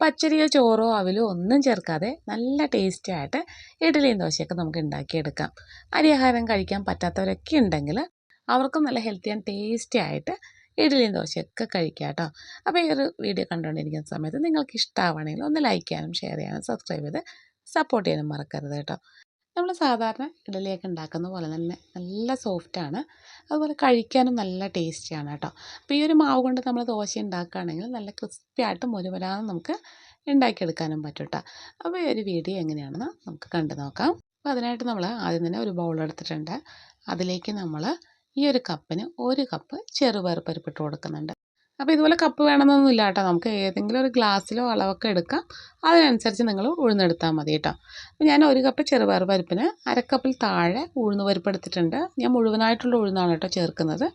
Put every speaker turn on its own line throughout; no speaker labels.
പച്ചരിയോ ചോറോ അവിലോ ഒന്നും ചേർക്കാതെ നല്ല ടേസ്റ്റി ആയിട്ട് ഇഡ്ഡലിയും ദോശയൊക്കെ നമുക്ക് ഉണ്ടാക്കിയെടുക്കാം. അരിയാഹാരം കഴിക്കാൻ പറ്റാത്തവരൊക്കെ ഉണ്ടെങ്കിൽ അവർക്കും നല്ല ഹെൽത്തി ആൻഡ് ടേസ്റ്റി ആയിട്ട് ഇഡ്ഡലിയും ദോശയൊക്കെ കഴിക്കാം കേട്ടോ. അപ്പോൾ ഈ ഒരു വീഡിയോ കണ്ടുകൊണ്ടിരിക്കുന്ന സമയത്ത് നിങ്ങൾക്ക് ഇഷ്ടമാവുകയാണെങ്കിൽ ഒന്ന് ലൈക്ക് ചെയ്യാനും ഷെയർ ചെയ്യാനും സബ്സ്ക്രൈബ് ചെയ്ത് സപ്പോർട്ട് ചെയ്യാനും മറക്കരുത് കേട്ടോ. നമ്മൾ സാധാരണ ഇഡ്ഡലിയൊക്കെ ഉണ്ടാക്കുന്ന പോലെ തന്നെ നല്ല സോഫ്റ്റാണ്, അതുപോലെ കഴിക്കാനും നല്ല ടേസ്റ്റിയാണ് കേട്ടോ. അപ്പോൾ ഈ ഒരു മാവ് കൊണ്ട് നമ്മൾ ദോശ ഉണ്ടാക്കുകയാണെങ്കിൽ നല്ല ക്രിസ്പി ആയിട്ട് മുരുമുരാന്ന് നമുക്ക് ഉണ്ടാക്കിയെടുക്കാനും പറ്റും കേട്ടോ. അപ്പോൾ ഈ ഒരു വീഡിയോ എങ്ങനെയാണെന്ന് നമുക്ക് കണ്ടു നോക്കാം. അപ്പോൾ അതിനായിട്ട് നമ്മൾ ആദ്യം തന്നെ ഒരു ബൗൾ എടുത്തിട്ടുണ്ട്. അതിലേക്ക് നമ്മൾ ഈ ഒരു കപ്പിന് 1 കപ്പ് ചെറുപയർ പരിപ്പിട്ട് കൊടുക്കുന്നുണ്ട്. അപ്പോൾ ഇതുപോലെ കപ്പ് വേണമെന്നൊന്നുമില്ല കേട്ടോ, നമുക്ക് ഏതെങ്കിലും ഒരു ഗ്ലാസ്സിലോ അളവൊക്കെ എടുക്കാം. അതിനനുസരിച്ച് നിങ്ങൾ ഉഴുന്നെടുത്താൽ മതി കേട്ടോ. അപ്പോൾ ഞാൻ 1 കപ്പ് ചെറുപയർ പരിപ്പിന് 1/2 കപ്പിൽ താഴെ ഉഴുന്ന് പരിപ്പ് എടുത്തിട്ടുണ്ട്. ഞാൻ മുഴുവനായിട്ടുള്ള ഉഴുന്നാണ് കേട്ടോ ചേർക്കുന്നത്.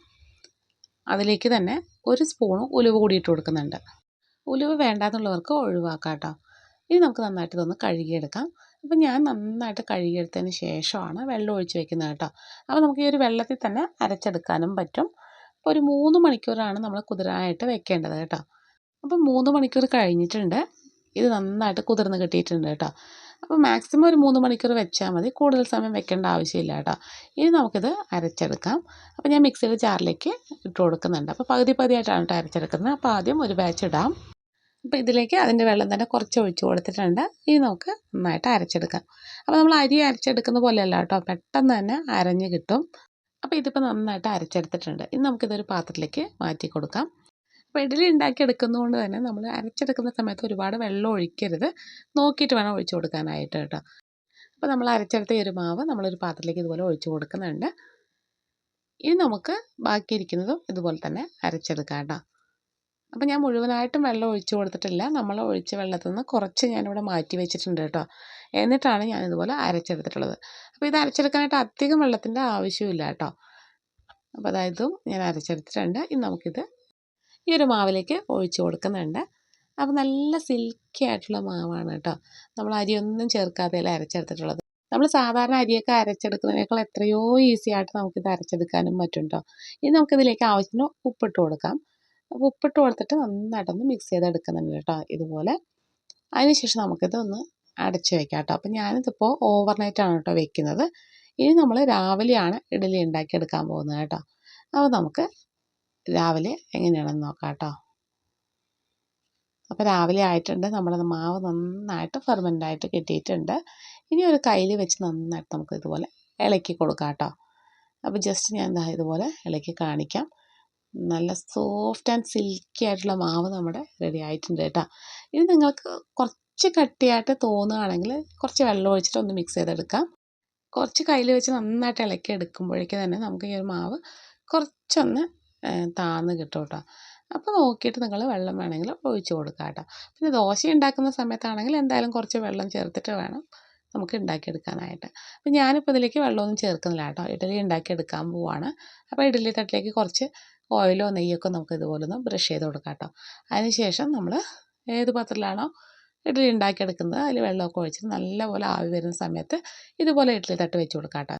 അതിലേക്ക് തന്നെ 1 സ്പൂണ് ഉലുവ കൂടി ഇട്ട് കൊടുക്കുന്നുണ്ട്. ഉലുവ വേണ്ടാന്നുള്ളവർക്ക് ഒഴിവാക്കാം കേട്ടോ. ഇനി നമുക്ക് നന്നായിട്ട് ഇതൊന്ന് കഴുകിയെടുക്കാം. അപ്പോൾ ഞാൻ നന്നായിട്ട് കഴുകിയെടുത്തതിന് ശേഷമാണ് വെള്ളം ഒഴിച്ച് വെക്കുന്നത് കേട്ടോ. അപ്പോൾ നമുക്ക് ഈ ഒരു വെള്ളത്തിൽ തന്നെ അരച്ചെടുക്കാനും പറ്റും. അപ്പോൾ ഒരു 3 മണിക്കൂറാണ് നമ്മൾ കുതിരാനായിട്ട് വെക്കേണ്ടത് കേട്ടോ. അപ്പോൾ 3 മണിക്കൂർ കഴിഞ്ഞിട്ടുണ്ട്. ഇത് നന്നായിട്ട് കുതിർന്ന് കിട്ടിയിട്ടുണ്ട് കേട്ടോ. അപ്പോൾ മാക്സിമം ഒരു 3 മണിക്കൂർ വെച്ചാൽ മതി, കൂടുതൽ സമയം വെക്കേണ്ട ആവശ്യമില്ല കേട്ടോ. ഇനി നമുക്കിത് അരച്ചെടുക്കാം. അപ്പോൾ ഞാൻ മിക്സിയുടെ ജാറിലേക്ക് ഇട്ട് കൊടുക്കുന്നുണ്ട്. അപ്പോൾ പകുതി പകുതിയായിട്ടാണ് കേട്ടോ അരച്ചെടുക്കുന്നത്. അപ്പോൾ ആദ്യം ഒരു ബാച്ച് ഇടാം. അപ്പോൾ ഇതിലേക്ക് അതിൻ്റെ വെള്ളം തന്നെ കുറച്ച് ഒഴിച്ച് കൊടുത്തിട്ടുണ്ട്. ഇനി നമുക്ക് നന്നായിട്ട് അരച്ചെടുക്കാം. അപ്പോൾ നമ്മൾ അരി അരച്ചെടുക്കുന്ന പോലെയല്ല കേട്ടോ, പെട്ടെന്ന് തന്നെ അരഞ്ഞ് കിട്ടും. അപ്പോൾ ഇതിപ്പോൾ നന്നായിട്ട് അരച്ചെടുത്തിട്ടുണ്ട്. ഇനി നമുക്കിതൊരു പാത്രത്തിലേക്ക് മാറ്റി കൊടുക്കാം. അപ്പോൾ ഇഡ്ഡലി ഉണ്ടാക്കിയെടുക്കുന്നതുകൊണ്ട് തന്നെ നമ്മൾ അരച്ചെടുക്കുന്ന സമയത്ത് ഒരുപാട് വെള്ളം ഒഴിക്കരുത്, നോക്കിയിട്ട് വേണം ഒഴിച്ച് കൊടുക്കാനായിട്ട് കേട്ടോ. അപ്പോൾ നമ്മൾ അരച്ചെടുത്ത ഈ ഒരു മാവ് നമ്മളൊരു പാത്രത്തിലേക്ക് ഇതുപോലെ ഒഴിച്ച് കൊടുക്കുന്നുണ്ട്. ഇനി നമുക്ക് ബാക്കിയിരിക്കുന്നതും ഇതുപോലെ തന്നെ അരച്ചെടുക്കാം കേട്ടോ. അപ്പോൾ ഞാൻ മുഴുവനായിട്ടും വെള്ളം ഒഴിച്ച് കൊടുത്തിട്ടില്ല, നമ്മൾ ഒഴിച്ച വെള്ളത്തിൽ നിന്ന് കുറച്ച് ഞാനിവിടെ മാറ്റി വെച്ചിട്ടുണ്ട് കേട്ടോ. എന്നിട്ടാണ് ഞാനിതുപോലെ അരച്ചെടുത്തിട്ടുള്ളത്. അപ്പോൾ ഇത് അരച്ചെടുക്കാനായിട്ട് അധികം വെള്ളത്തിൻ്റെ ആവശ്യമില്ല കേട്ടോ. അപ്പോൾ അതായതും ഞാൻ അരച്ചെടുത്തിട്ടുണ്ട്. ഇനി നമുക്കിത് ഈ ഒരു മാവിലേക്ക് ഒഴിച്ച് കൊടുക്കുന്നുണ്ട്. അപ്പോൾ നല്ല സിൽക്കി ആയിട്ടുള്ള മാവാണ് കേട്ടോ. നമ്മൾ അരിയൊന്നും ചേർക്കാതെയല്ല അരച്ചെടുത്തിട്ടുള്ളത്. നമ്മൾ സാധാരണ അരിയൊക്കെ അരച്ചെടുക്കുന്നതിനേക്കാൾ എത്രയോ ഈസി ആയിട്ട് നമുക്കിത് അരച്ചെടുക്കാനും പറ്റും കേട്ടോ. ഇനി നമുക്കിതിലേക്ക് ആവശ്യത്തിന് ഉപ്പിട്ട് കൊടുക്കാം. അപ്പോൾ ഉപ്പിട്ട് കൊടുത്തിട്ട് നന്നായിട്ടൊന്ന് മിക്സ് ചെയ്തെടുക്കുന്നുണ്ട് കേട്ടോ ഇതുപോലെ. അതിനുശേഷം നമുക്കിതൊന്ന് അടച്ച് വയ്ക്കാം കേട്ടോ. അപ്പോൾ ഞാനിതിപ്പോൾ ഓവർനൈറ്റാണ് കേട്ടോ വെക്കുന്നത്. ഇനി നമ്മൾ രാവിലെയാണ് ഇഡ്ഡലി ഉണ്ടാക്കിയെടുക്കാൻ പോകുന്നത് കേട്ടോ. അപ്പോൾ നമുക്ക് രാവിലെ എങ്ങനെയാണെന്ന് നോക്കാം കേട്ടോ. അപ്പോൾ രാവിലെ ആയിട്ടുണ്ട്, നമ്മുടെ മാവ് നന്നായിട്ട് ഫെർമെൻ്റായിട്ട് കിട്ടിയിട്ടുണ്ട്. ഇനി ഒരു കയ്യിൽ വെച്ച് നന്നായിട്ട് നമുക്ക് ഇതുപോലെ ഇളക്കി കൊടുക്കാം കേട്ടോ. അപ്പോൾ ജസ്റ്റ് ഞാൻ ഇതുപോലെ ഇളക്കി കാണിക്കാം. നല്ല സോഫ്റ്റ് ആൻഡ് സിൽക്കി ആയിട്ടുള്ള മാവ് നമ്മുടെ റെഡി ആയിട്ടുണ്ട് കേട്ടോ. ഇനി നിങ്ങൾക്ക് കുറച്ച് കട്ടിയായിട്ട് തോന്നുകയാണെങ്കിൽ കുറച്ച് വെള്ളം ഒഴിച്ചിട്ട് ഒന്ന് മിക്സ് ചെയ്തെടുക്കാം. കുറച്ച് കയ്യിൽ വെച്ച് നന്നായിട്ട് ഇളക്കി എടുക്കുമ്പോഴേക്കും തന്നെ നമുക്ക് ഈ ഒരു മാവ് കുറച്ചൊന്ന് താന്ന് കിട്ടും കേട്ടോ. അപ്പോൾ നോക്കിയിട്ട് നിങ്ങൾ വെള്ളം വേണമെങ്കിൽ ഒഴിച്ച് കൊടുക്കാം കേട്ടോ. പിന്നെ ദോശ ഉണ്ടാക്കുന്ന സമയത്താണെങ്കിൽ എന്തായാലും കുറച്ച് വെള്ളം ചേർത്തിട്ട് വേണം നമുക്ക് ഉണ്ടാക്കിയെടുക്കാനായിട്ട്. അപ്പോൾ ഞാനിപ്പോൾ ഇതിലേക്ക് വെള്ളമൊന്നും ചേർക്കുന്നില്ല കേട്ടോ, ഇഡ്ഡലി ഉണ്ടാക്കിയെടുക്കാൻ പോവാണ്. അപ്പോൾ ഇഡ്ഡലി തട്ടിലേക്ക് കുറച്ച് ഓയിലോ നെയ്യൊക്കെ നമുക്ക് ഇതുപോലെ ഒന്ന് ബ്രഷ് ചെയ്ത് കൊടുക്കാം കേട്ടോ. അതിനുശേഷം നമ്മൾ ഏത് പാത്രത്തിലാണോ ഇഡ്ഡലി ഉണ്ടാക്കിയെടുക്കുന്നത് അതിൽ വെള്ളമൊക്കെ ഒഴിച്ചിട്ട് നല്ലപോലെ ആവി വരുന്ന സമയത്ത് ഇതുപോലെ ഇഡ്ഡലി തട്ട് വെച്ച് കൊടുക്കാം കേട്ടോ.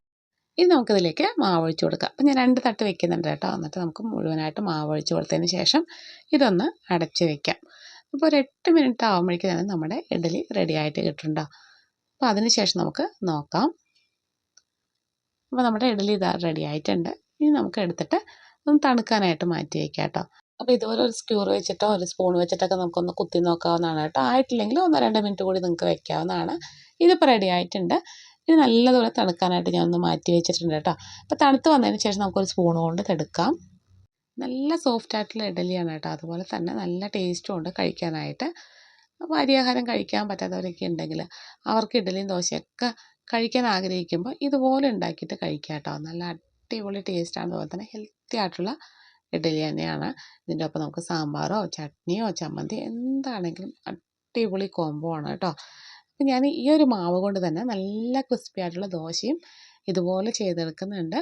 ഇനി നമുക്കിതിലേക്ക് മാവ് ഒഴിച്ച് കൊടുക്കാം. അപ്പോൾ ഞാൻ 2 തട്ട് വെക്കുന്നുണ്ട് കേട്ടോ. എന്നിട്ട് നമുക്ക് മുഴുവനായിട്ട് മാവ് ഒഴിച്ച് കൊടുത്തതിന് ശേഷം ഇതൊന്ന് അടച്ച് വയ്ക്കാം. അപ്പോൾ ഒരു 8 മിനിറ്റ് ആകുമ്പോഴേക്കും തന്നെ നമ്മുടെ ഇഡ്ഡലി റെഡി ആയിട്ട് കിട്ടുന്നുണ്ടോ. അപ്പോൾ അതിന് ശേഷം നമുക്ക് നോക്കാം. അപ്പോൾ നമ്മുടെ ഇഡ്ഡലി ഇതാ റെഡി ആയിട്ടുണ്ട്. ഇനി നമുക്ക് എടുത്തിട്ട് ഒന്ന് തണുക്കാനായിട്ട് മാറ്റി വയ്ക്കാം കേട്ടോ. അപ്പോൾ ഇതുപോലെ ഒരു സ്ക്യൂർ വെച്ചിട്ടോ ഒരു സ്പൂൺ വെച്ചിട്ടൊക്കെ നമുക്കൊന്ന് കുത്തി നോക്കാവുന്നതാണ് കേട്ടോ. ആയിട്ടില്ലെങ്കിൽ 1-2 മിനിറ്റ് കൂടി നിങ്ങൾക്ക് വെക്കാവുന്നതാണ്. ഇതിപ്പോൾ റെഡി ആയിട്ടുണ്ട്. ഇത് നല്ലതുപോലെ തണുക്കാനായിട്ട് ഞാനൊന്ന് മാറ്റി വെച്ചിട്ടുണ്ട് കേട്ടോ. അപ്പോൾ തണുത്ത് വന്നതിന് ശേഷം നമുക്കൊരു സ്പൂൺ കൊണ്ട് ഇതെടുക്കാം. നല്ല സോഫ്റ്റ് ആയിട്ടുള്ള ഇഡ്ഡലിയാണ് കേട്ടോ. അതുപോലെ തന്നെ നല്ല ടേസ്റ്റും ഉണ്ട് കഴിക്കാനായിട്ട്. അപ്പോൾ അരിയാഹാരം കഴിക്കാൻ പറ്റാത്തവരൊക്കെ ഉണ്ടെങ്കിൽ അവർക്ക് ഇഡ്ഡലിയും ദോശയൊക്കെ കഴിക്കാൻ ആഗ്രഹിക്കുമ്പോൾ ഇതുപോലെ ഉണ്ടാക്കിയിട്ട് കഴിക്കാം കേട്ടോ. നല്ല അടിപൊളി ടേസ്റ്റാണ്, അതുപോലെ തന്നെ ഹെൽത്തി ആയിട്ടുള്ള ഇഡ്ഡലി തന്നെയാണ്. ഇതിൻ്റെ ഒപ്പം നമുക്ക് സാമ്പാറോ ചട്നിയോ ചമ്മന്തി എന്താണെങ്കിലും അടിപൊളി കോംബോ ആണ് കേട്ടോ. അപ്പം ഞാൻ ഈ ഒരു മാവ് കൊണ്ട് തന്നെ നല്ല ക്രിസ്പി ആയിട്ടുള്ള ദോശയും ഇതുപോലെ ചെയ്തെടുക്കുന്നുണ്ട്.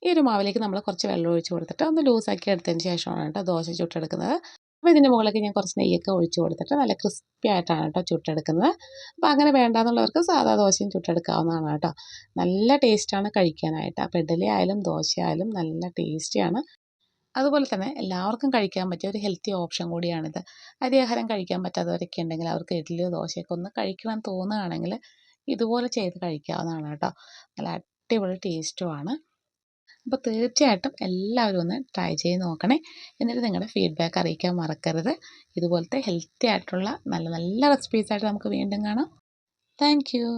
ഈ ഒരു മാവിലേക്ക് നമ്മൾ കുറച്ച് വെള്ളം ഒഴിച്ച് കൊടുത്തിട്ട് ഒന്ന് ലൂസാക്കി എടുത്തതിന് ശേഷമാണ് കേട്ടോ ദോശ ചുട്ടെടുക്കുന്നത്. അപ്പോൾ ഇതിൻ്റെ മുകളിലേക്ക് ഞാൻ കുറച്ച് നെയ്യൊക്കെ ഒഴിച്ച് കൊടുത്തിട്ട് നല്ല ക്രിസ്പി ആയിട്ടാണ് കേട്ടോ ചുട്ടെടുക്കുന്നത്. അപ്പോൾ അങ്ങനെ വേണ്ടാന്നുള്ളവർക്ക് സാധാ ദോശയും ചുട്ടെടുക്കാവുന്നതാണ് കേട്ടോ. നല്ല ടേസ്റ്റാണ് കഴിക്കാനായിട്ട്. അപ്പോൾ ഇഡ്ഡലി ആയാലും ദോശ ആയാലും നല്ല ടേസ്റ്റിയാണ്. അതുപോലെ തന്നെ എല്ലാവർക്കും കഴിക്കാൻ പറ്റിയ ഒരു ഹെൽത്തി ഓപ്ഷൻ കൂടിയാണിത്. അരിയാഹാരം കഴിക്കാൻ പറ്റാത്തവരൊക്കെ ഉണ്ടെങ്കിൽ അവർക്ക് ഇഡ്ഡലിയോ ദോശയൊക്കെ ഒന്ന് കഴിക്കണം തോന്നുകയാണെങ്കിൽ ഇതുപോലെ ചെയ്ത് കഴിക്കാവുന്നതാണ് കേട്ടോ. നല്ല അടിപൊളി ടേസ്റ്റുമാണ്. അപ്പോൾ തീർച്ചയായിട്ടും എല്ലാവരും ഒന്ന് ട്രൈ ചെയ്ത് നോക്കണേ. എന്നിട്ട് നിങ്ങളുടെ ഫീഡ്ബാക്ക് അറിയിക്കാൻ മറക്കരുത്. ഇതുപോലത്തെ ഹെൽത്തി ആയിട്ടുള്ള നല്ല നല്ല റെസിപ്പീസായിട്ട് നമുക്ക് വീണ്ടും കാണാം. Thank you.